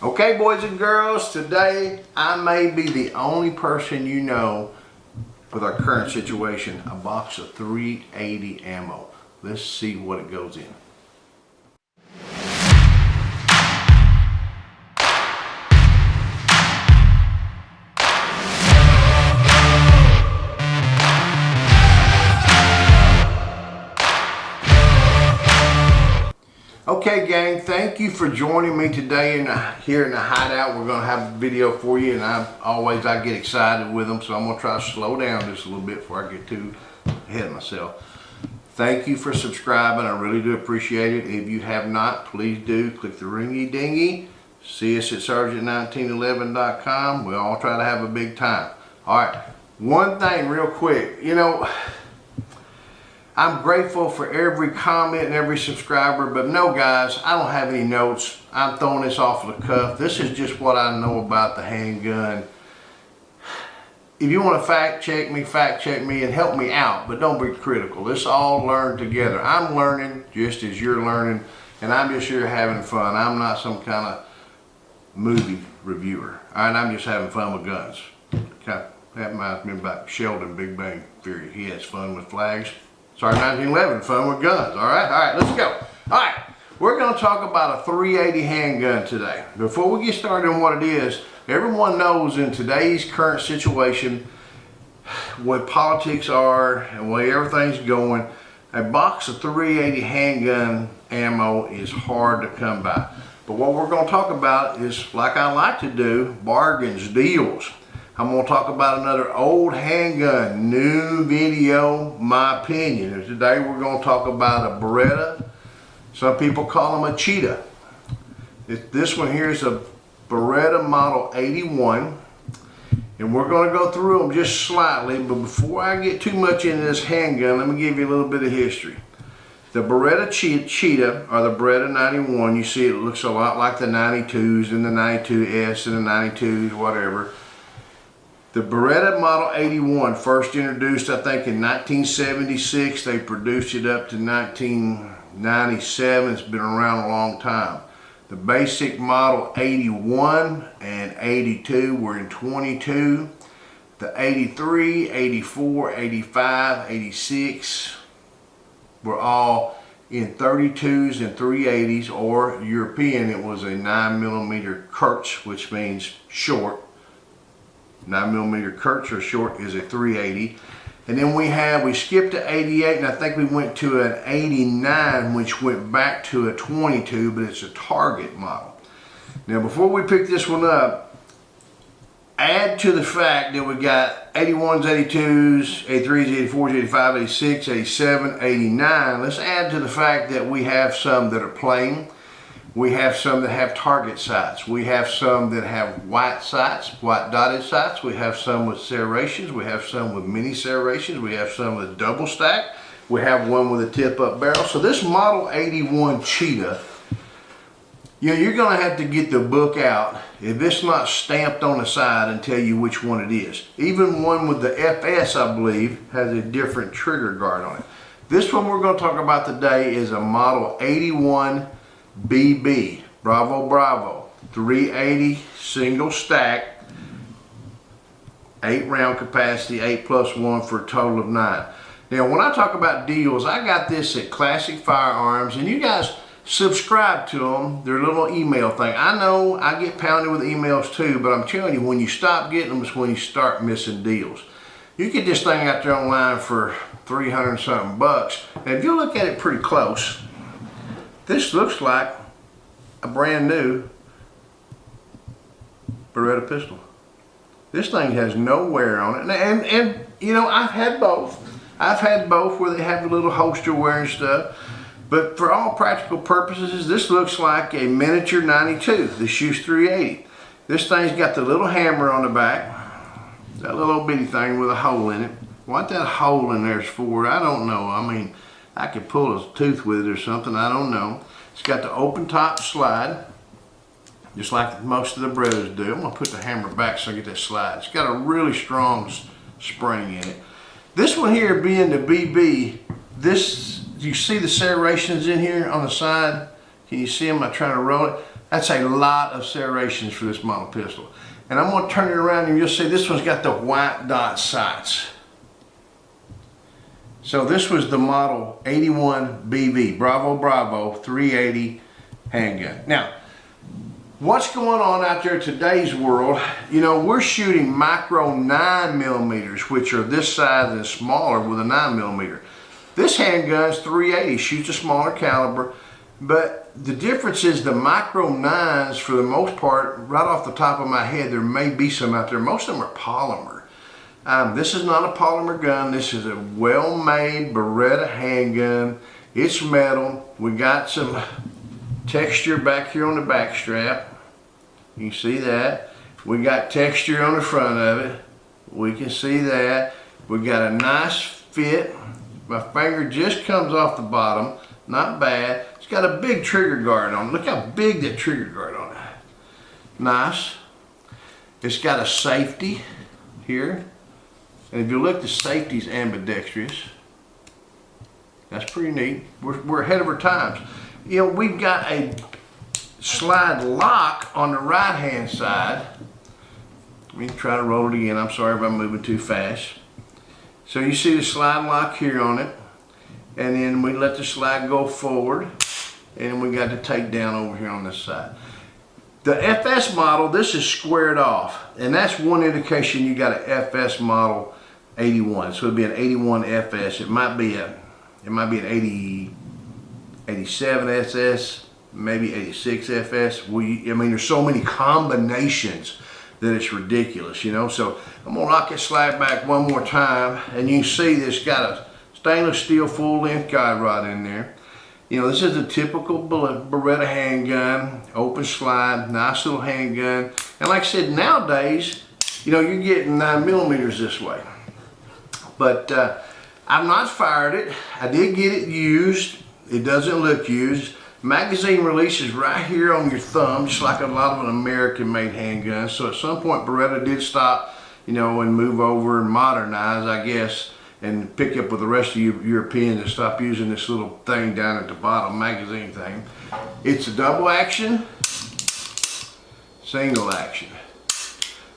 Okay, boys and girls, today I may be the only person you know with our current situation, a box of 380 ammo. Let's see what it goes in. Okay, gang, thank you for joining me today here in the hideout. We're going to have a video for you, and I get excited with them, so I'm going to try to slow down just a little bit before I get too ahead of myself. Thank you for subscribing. I really do appreciate it. If you have not, please do. Click the ringy dingy. See us at Sarge1911.com. We all try to have a big time. All right, one thing real quick. You know, I'm grateful for every comment and every subscriber, but no, guys, I don't have any notes. I'm throwing this off the cuff. This is just what I know about the handgun. If you want to fact check me and help me out, but don't be critical. Let's all learn together. I'm learning just as you're learning, and I'm just here having fun. I'm not some kind of movie reviewer. All right, I'm just having fun with guns. Okay, that reminds me about Sheldon, Big Bang Theory. He has fun with flags. Sorry, 1911, fun with guns. All right, let's go. All right, we're going to talk about a 380 handgun today. Before we get started on what it is, everyone knows in today's current situation, what politics are and where everything's going, a box of 380 handgun ammo is hard to come by. But what we're going to talk about is, like I like to do, bargains, deals. I'm going to talk about another old handgun, new video, my opinion. And today we're going to talk about a Beretta. Some people call them a Cheetah. This one here is a Beretta Model 81. And we're going to go through them just slightly. But before I get too much into this handgun, let me give you a little bit of history. The Beretta Cheetah, or the Beretta 91, you see it looks a lot like the 92s and the 92S and the 92s, whatever. The Beretta Model 81, first introduced I think in 1976. They produced it up to 1997. It's been around a long time. The basic Model 81 and 82 were in 22. The 83, 84, 85, 86 were all in 32s and 380s, or European. It was a 9mm kurz, which means short. 9mm kurz or short is a 380. And then we skipped to 88, and I think we went to an 89, which went back to a 22, but it's a Target model. Now before we pick this one up, add to the fact that we got 81s, 82s, 83s, 84s, 85, 86, 87, 89. Let's add to the fact that we have some that are plain. We have some that have target sights. We have some that have white sights, white dotted sights. We have some with serrations. We have some with mini serrations. We have some with double stack. We have one with a tip up barrel. So this Model 81 Cheetah, you know, you're gonna have to get the book out if it's not stamped on the side and tell you which one it is. Even one with the FS, I believe, has a different trigger guard on it. This one we're gonna talk about today is a Model 81 BB, Bravo Bravo, 380 single stack, 8 round capacity, 8+1 for a total of 9. Now when I talk about deals, I got this at Classic Firearms, and you guys subscribe to them, their little email thing. I know I get pounded with emails too, but I'm telling you, when you stop getting them is when you start missing deals. You get this thing out there online for 300 and something bucks. And if you look at it pretty close, this looks like a brand new Beretta pistol. This thing has no wear on it. And you know, I've had both. I've had both where they have a little holster wear and stuff. But for all practical purposes, this looks like a miniature 92. This shoots 380. This thing's got the little hammer on the back. That little bitty thing with a hole in it. What that hole in there's for, I don't know. I mean, I could pull a tooth with it or something, I don't know. It's got the open top slide, just like most of the Berettas do. I'm gonna put the hammer back so I get that slide. It's got a really strong spring in it. This one here being the BB, you see the serrations in here on the side? Can you see them? I'm trying to roll it. That's a lot of serrations for this model pistol. And I'm going to turn it around and you'll see this one's got the white dot sights. So this was the model 81 BB, Bravo Bravo 380 handgun. Now, what's going on out there in today's world, you know, we're shooting micro 9mm, which are this size and smaller with a 9mm. This handgun's 380, shoots a smaller caliber, but the difference is the micro 9s, for the most part, right off the top of my head, there may be some out there. Most of them are polymer. This is not a polymer gun. This is a well-made Beretta handgun. It's metal. We got some texture back here on the back strap. You can see that. We got texture on the front of it. We can see that. We got a nice fit. My finger just comes off the bottom. Not bad. It's got a big trigger guard on it. Look how big that trigger guard on it. Nice. It's got a safety here. And if you look, the safety's ambidextrous. That's pretty neat. We're ahead of our times. You know, we've got a slide lock on the right hand side. Let me try to roll it again. I'm sorry if I'm moving too fast. So you see the slide lock here on it. And then we let the slide go forward. And we got the takedown over here on this side. The FS model, this is squared off. And that's one indication you got an FS model 81. So it'd be an 81 FS. It might be an 87 SS, maybe 86 FS. I mean, there's so many combinations that it's ridiculous, you know. So I'm gonna lock it slide back one more time, and you can see this got a stainless steel full length guide rod in there. You know, this is a typical Beretta handgun, open slide, nice little handgun. And like I said, nowadays, you know, you're getting 9mm this way. But I've not fired it. I did get it used. It doesn't look used. Magazine releases right here on your thumb, just like a lot of an American-made handgun. So at some point, Beretta did stop, you know, and move over and modernize, I guess, and pick up with the rest of you Europeans and stop using this little thing down at the bottom, magazine thing. It's a double action, single action.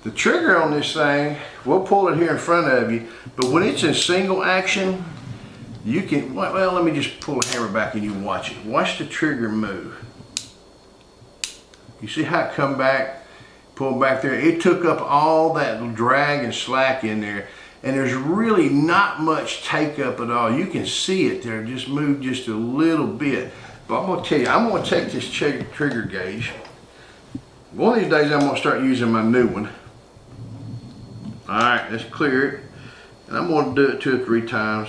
The trigger on this thing, we'll pull it here in front of you, but when it's in single action, you can, well, let me just pull the hammer back and you watch it. Watch the trigger move. You see how it come back, pull back there? It took up all that drag and slack in there, and there's really not much take up at all. You can see it there, just move just a little bit. But I'm gonna tell you, I'm gonna take this trigger gauge. One of these days I'm gonna start using my new one. All right, let's clear it. And I'm gonna do it 2 or 3 times.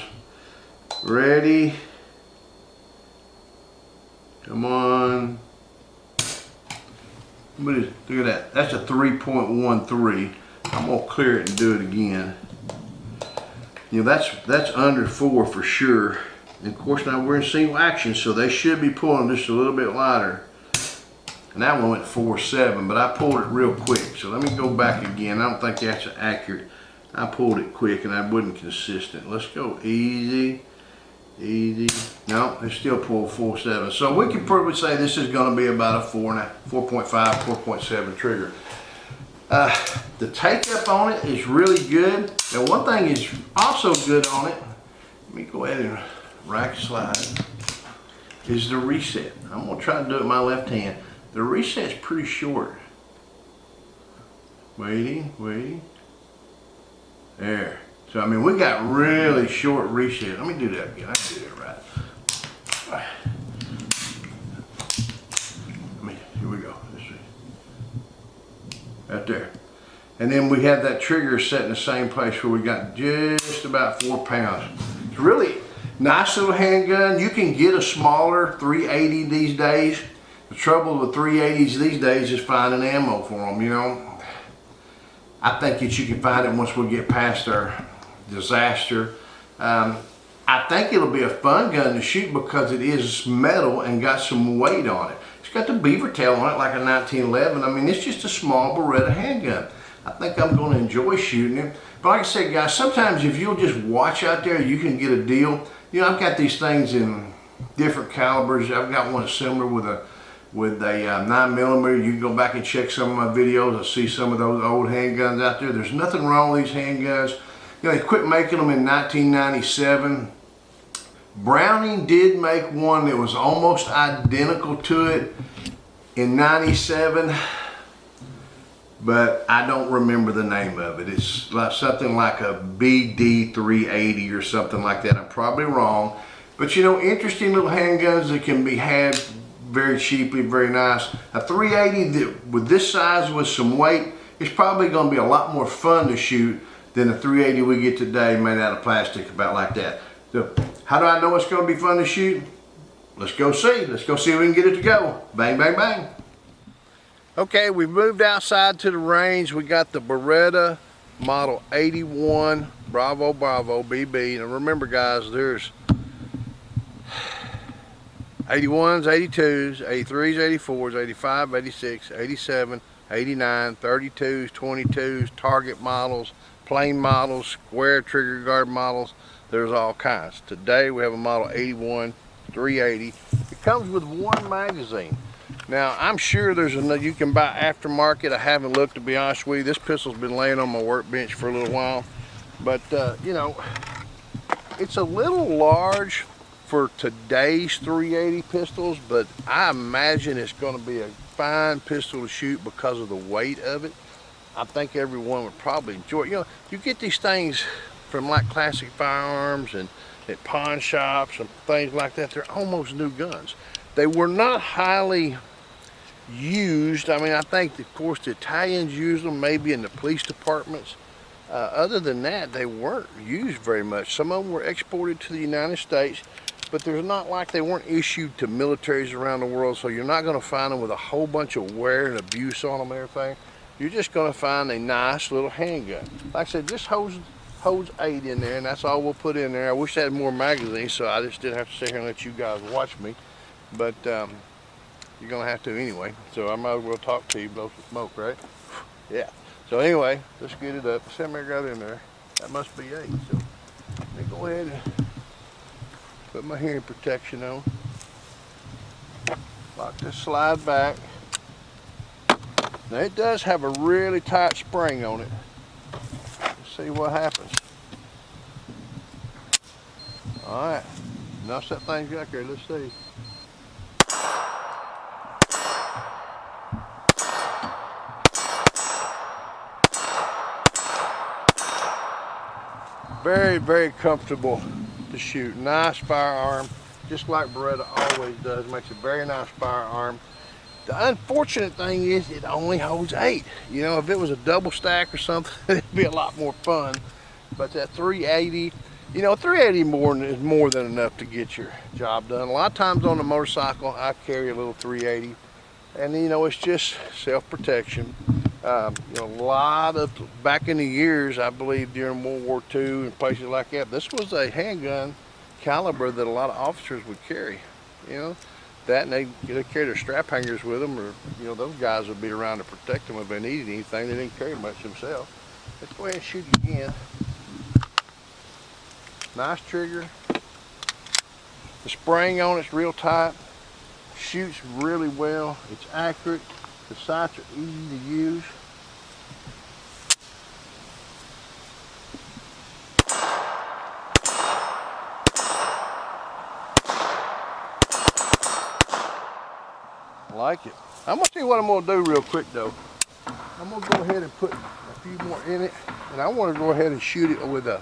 Ready? Come on. Look at that. That's a 3.13. I'm gonna clear it and do it again. You know, that's under 4 for sure. And of course now we're in single action, so they should be pulling just a little bit lighter. And that one went 4.7, but I pulled it real quick. So let me go back again. I don't think that's accurate. I pulled it quick and I wasn't consistent. Let's go easy, easy. No, it still pulled 4.7. So we can probably say this is going to be about a 4.5, 4.7 trigger. The take up on it is really good. And one thing is also good on it, let me go ahead and rack slide, is the reset. I'm going to try to do it with my left hand. The reset's pretty short. Waiting, waiting. There. So I mean, we got really short reset. Let me do that again. I can do that right. Here we go. Right there. And then we have that trigger set in the same place where we got just about 4 pounds. It's really nice little handgun. You can get a smaller 380 these days. The trouble with 380s these days is finding ammo for them, you know. I think that you can find it once we get past our disaster. I think it'll be a fun gun to shoot because it is metal and got some weight on it. It's got the beaver tail on it like a 1911. I mean, it's just a small Beretta handgun. I think I'm going to enjoy shooting it. But like I said, guys, sometimes if you'll just watch out there, you can get a deal. You know, I've got these things in different calibers. I've got one similar with a with a 9mm. You can go back and check some of my videos and see some of those old handguns out there. There's nothing wrong with these handguns. You know, they quit making them in 1997. Browning did make one that was almost identical to it in 97, but I don't remember the name of it. It's like something like a BD 380 or something like that. I'm probably wrong, but you know, interesting little handguns that can be had very cheaply, very nice. A 380 that with this size with some weight is probably going to be a lot more fun to shoot than a 380 we get today made out of plastic, about like that. So how do I know it's going to be fun to shoot? Let's go see. Let's go see if we can get it to go. Bang, bang, bang. Okay, we moved outside to the range. We got the Beretta Model 81 Bravo Bravo BB. Now remember guys, there's 81s, 82s, 83s, 84s, 85, 86, 87, 89, 32s, 22s, target models, plain models, square trigger guard models. There's all kinds. Today we have a Model 81 380. It comes with one magazine. Now I'm sure there's another you can buy aftermarket. I haven't looked, to be honest with you. This pistol's been laying on my workbench for a little while, but you know, it's a little large for today's 380 pistols, but I imagine it's going to be a fine pistol to shoot because of the weight of it. I think everyone would probably enjoy it. You know, you get these things from like Classic Firearms and at pawn shops and things like that. They're almost new guns. They were not highly used. I mean, I think of course the Italians used them, maybe in the police departments. Other than that, they weren't used very much. Some of them were exported to the United States, but there's not like they weren't issued to militaries around the world, so you're not going to find them with a whole bunch of wear and abuse on them and everything. You're just going to find a nice little handgun. Like I said, this holds 8 in there, and that's all we'll put in there. I wish I had more magazines, so I just didn't have to sit here and let you guys watch me, but you're going to have to anyway, so I might as well talk to you, blow some smoke, right? Yeah. So anyway, let's get it up. See how many got in there. That must be 8. So let me go ahead and put my hearing protection on. Lock this slide back. Now it does have a really tight spring on it. Let's see what happens. Alright, now set things back there, let's see. Very, very comfortable to shoot. Nice firearm, just like Beretta always does. Makes a very nice firearm. The unfortunate thing is it only holds 8. You know, if it was a double stack or something, it'd be a lot more fun. But that 380, you know, 380 is more than enough to get your job done. A lot of times on the motorcycle, I carry a little 380, and you know, it's just self-protection. You know, a lot of, back in the years, I believe during World War II and places like that, this was a handgun caliber that a lot of officers would carry. You know, that, and they carry their strap hangers with them, or you know, those guys would be around to protect them if they needed anything. They didn't carry much themselves. Let's go ahead and shoot it again. Nice trigger. The spring on it's real tight. Shoots really well. It's accurate. The sights are easy to use. I like it. I'm gonna tell you what I'm gonna do real quick though. I'm gonna go ahead and put a few more in it, and I want to go ahead and shoot it with a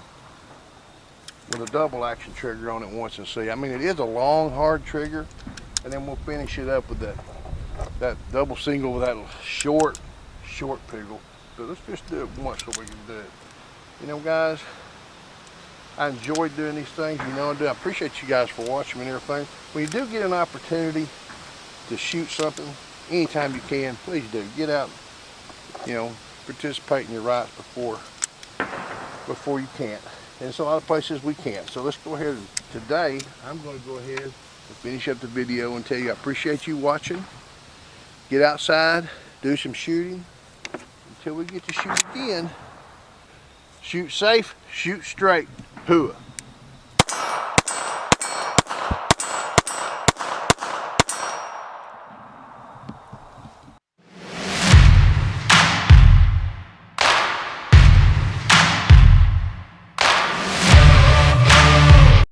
double action trigger on it once and see. I mean, it is a long, hard trigger, and then we'll finish it up with that double single with that short piggle. So let's just do it once so we can do it. You know, guys, I enjoy doing these things. You know I do. I appreciate you guys for watching me and everything. When you do get an opportunity to shoot something, anytime you can, please do. Get out, you know, participate in your rights before you can't. And there's a lot of places we can't. So let's go ahead and today, I'm going to go ahead and finish up the video and tell you I appreciate you watching. Get outside, do some shooting until we get to shoot again. Shoot safe, shoot straight. Hooah.